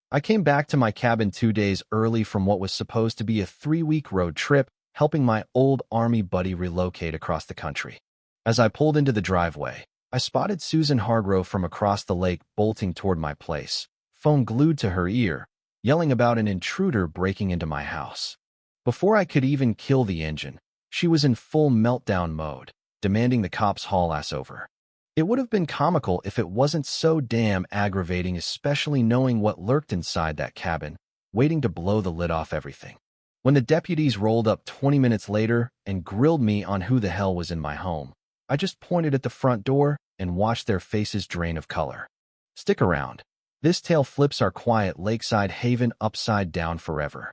I came back to my cabin 2 days early from what was supposed to be a 3-week road trip, helping my old army buddy relocate across the country. As I pulled into the driveway, I spotted Susan Hargrove from across the lake bolting toward my place, phone glued to her ear, yelling about an intruder breaking into my house. Before I could even kill the engine, she was in full meltdown mode, demanding the cops haul us over. It would have been comical if it wasn't so damn aggravating, especially knowing what lurked inside that cabin, waiting to blow the lid off everything. When the deputies rolled up 20 minutes later and grilled me on who the hell was in my home, I just pointed at the front door and watched their faces drain of color. Stick around. This tale flips our quiet lakeside haven upside down forever.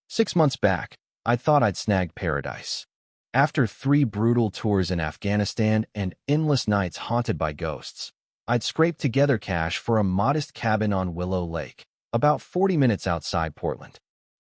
6 months back, I thought I'd snagged paradise. After 3 brutal tours in Afghanistan and endless nights haunted by ghosts, I'd scraped together cash for a modest cabin on Willow Lake, about 40 minutes outside Portland.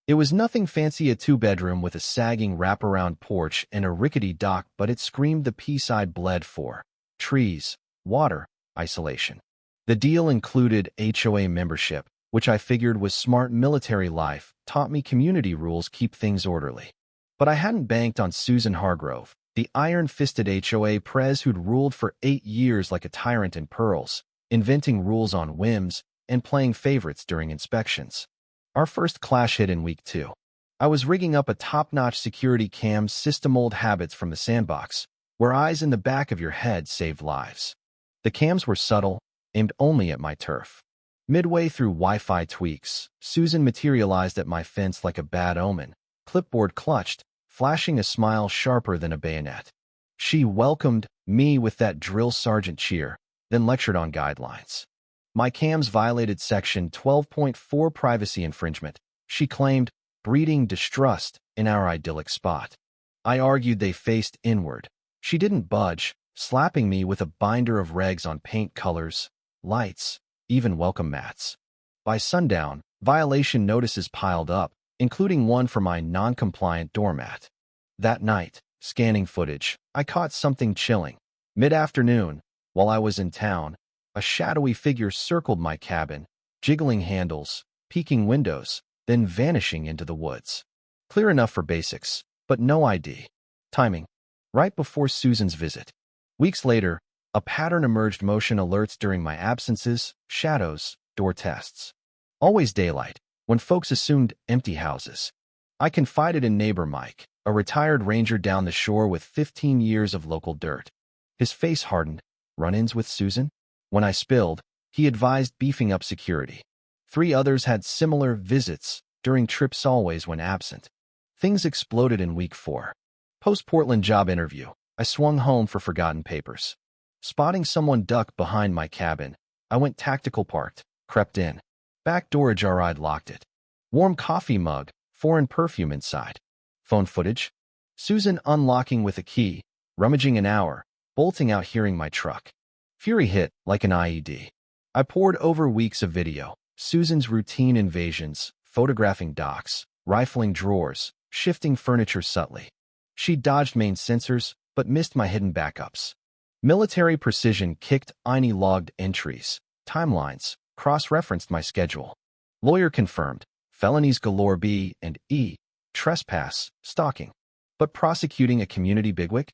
It was nothing fancy, a 2-bedroom with a sagging wraparound porch and a rickety dock, but it screamed the peace I'd bled for: trees, water, isolation. The deal included HOA membership, which I figured was smart military life, taught me community rules keep things orderly. But I hadn't banked on Susan Hargrove, the iron-fisted HOA prez who'd ruled for 8 years like a tyrant in pearls, inventing rules on whims and playing favorites during inspections. Our first clash hit in week 2. I was rigging up a top-notch security cam system, old habits from the sandbox, where eyes in the back of your head saved lives. The cams were subtle, aimed only at my turf. Midway through Wi-Fi tweaks, Susan materialized at my fence like a bad omen, clipboard clutched, flashing a smile sharper than a bayonet. She welcomed me with that drill sergeant cheer, then lectured on guidelines. My cams violated Section 12.4 privacy infringement, she claimed, breeding distrust in our idyllic spot. I argued they faced inward. She didn't budge, slapping me with a binder of regs on paint colors, lights, even welcome mats. By sundown, violation notices piled up, including one for my non-compliant doormat. That night, scanning footage, I caught something chilling. Mid-afternoon, while I was in town, a shadowy figure circled my cabin, jiggling handles, peeking windows, then vanishing into the woods. Clear enough for basics, but no ID. Timing. Right before Susan's visit. Weeks later, a pattern emerged: motion alerts during my absences, shadows, door tests. Always daylight, when folks assumed empty houses. I confided in neighbor Mike, a retired ranger down the shore with 15 years of local dirt. His face hardened. Run-ins with Susan? When I spilled, he advised beefing up security. 3 others had similar visits, during trips always when absent. Things exploded in week 4. Post-Portland job interview, I swung home for forgotten papers. Spotting someone duck behind my cabin, I went tactical, parked, crept in. Back door ajar, I'd locked it. Warm coffee mug, foreign perfume inside. Phone footage. Susan unlocking with a key, rummaging an hour, bolting out hearing my truck. Fury hit like an IED. I poured over weeks of video, Susan's routine invasions, photographing docks, rifling drawers, shifting furniture subtly. She dodged main sensors, but missed my hidden backups. Military precision kicked INI logged entries, timelines, cross-referenced my schedule. Lawyer confirmed, felonies galore: B and E, trespass, stalking. But prosecuting a community bigwig?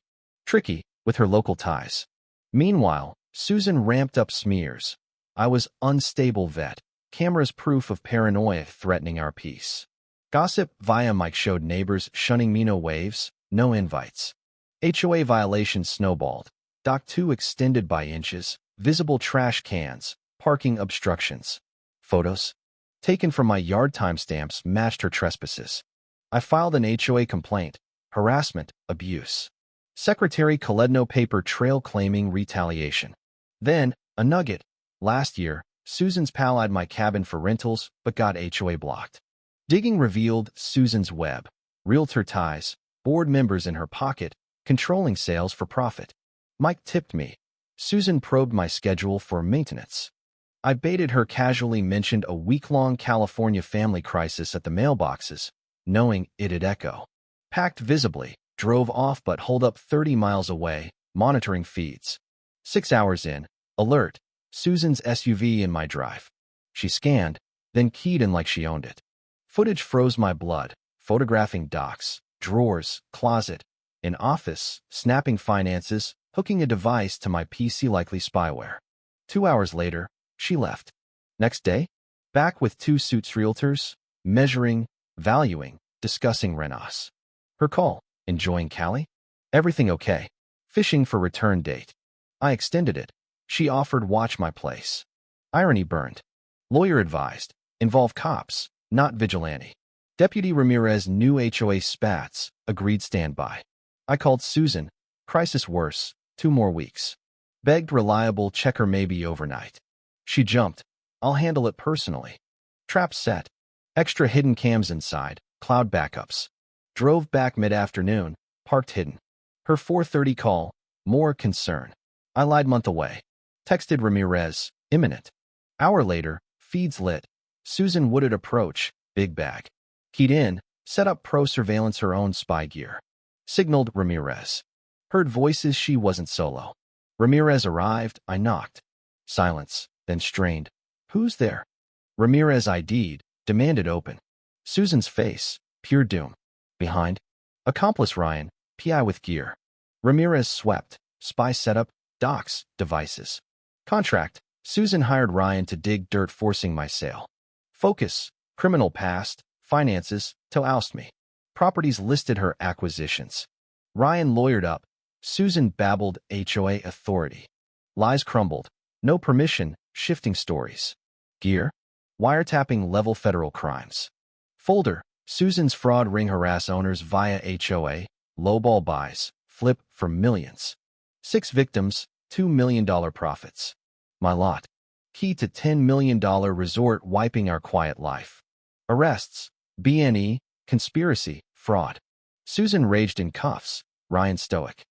Tricky, with her local ties. Meanwhile, Susan ramped up smears. I was unstable vet, cameras proof of paranoia threatening our peace. Gossip via Mike showed neighbors shunning me: no waves, no invites. HOA violations snowballed. Dock 2 extended by inches, visible trash cans, parking obstructions. Photos taken from my yard timestamps matched her trespasses. I filed an HOA complaint: harassment, abuse. Secretary Kaledno paper trail claiming retaliation. Then, a nugget. Last year, Susan's pal eyed my cabin for rentals but got HOA blocked. Digging revealed Susan's web. Realtor ties, board members in her pocket, controlling sales for profit. Mike tipped me. Susan probed my schedule for maintenance. I baited her, casually mentioned a week-long California family crisis at the mailboxes, knowing it'd echo. Packed visibly, drove off but holed up 30 miles away, monitoring feeds. 6 hours in, alert, Susan's SUV in my drive. She scanned, then keyed in like she owned it. Footage froze my blood, photographing docs, drawers, closet, in office, snapping finances, hooking a device to my PC, likely spyware. 2 hours later, she left. Next day, back with 2 suits realtors, measuring, valuing, discussing renos. Her call, enjoying Cali? Everything okay. Fishing for return date. I extended it. She offered watch my place. Irony burned. Lawyer advised, involve cops, not vigilante. Deputy Ramirez knew HOA spats, agreed standby. I called Susan, crisis worse, 2 more weeks. Begged reliable, checker maybe overnight. She jumped, I'll handle it personally. Trap set. Extra hidden cams inside, cloud backups. Drove back mid-afternoon, parked hidden. Her 4:30 call, more concern. I lied month away. Texted Ramirez, imminent. Hour later, feeds lit. Susan Wooded approach, big bag. Keyed in, set up pro surveillance her own spy gear. Signaled Ramirez. Heard voices, she wasn't solo. Ramirez arrived, I knocked. Silence, then strained. Who's there? Ramirez ID'd, demanded open. Susan's face, pure doom. Behind. Accomplice Ryan, PI with gear. Ramirez swept, spy setup, docs, devices. Contract, Susan hired Ryan to dig dirt, forcing my sale. Focus, criminal past, finances, to oust me. Properties listed her acquisitions. Ryan lawyered up. Susan babbled HOA authority. Lies crumbled. No permission, shifting stories. Gear? Wiretapping level federal crimes. Folder, Susan's fraud ring harass owners via HOA, lowball buys, flip for millions. 6 victims, $2 million profits. My lot. Key to $10 million resort wiping our quiet life. Arrests, BNE, conspiracy, fraud. Susan raged in cuffs, Ryan stoic.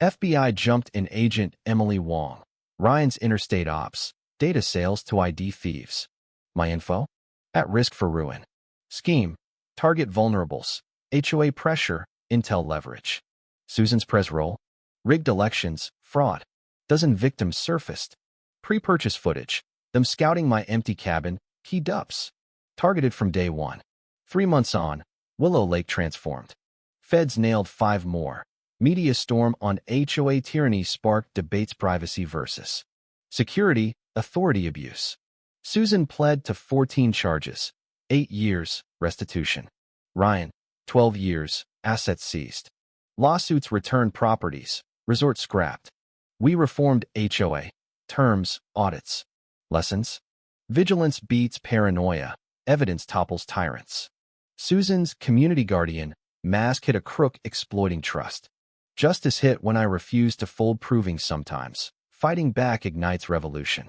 FBI jumped in agent Emily Wong. Ryan's interstate ops, data sales to ID thieves. My info? At risk for ruin. Scheme, target vulnerables, HOA pressure, intel leverage. Susan's press roll, rigged elections, fraud. Dozen victims surfaced. Pre-purchase footage, them scouting my empty cabin, key dups. Targeted from day one. 3 months on, Willow Lake transformed. Feds nailed 5 more. Media storm on HOA tyranny sparked debates, privacy versus security, authority abuse. Susan pled to 14 charges, 8 years, restitution. Ryan, 12 years, assets seized. Lawsuits returned properties, resort scrapped. We reformed HOA, terms, audits. Lessons? Vigilance beats paranoia, evidence topples tyrants. Susan's community guardian, mask hit a crook exploiting trust. Justice hit when I refused to fold, proving sometimes fighting back ignites revolution.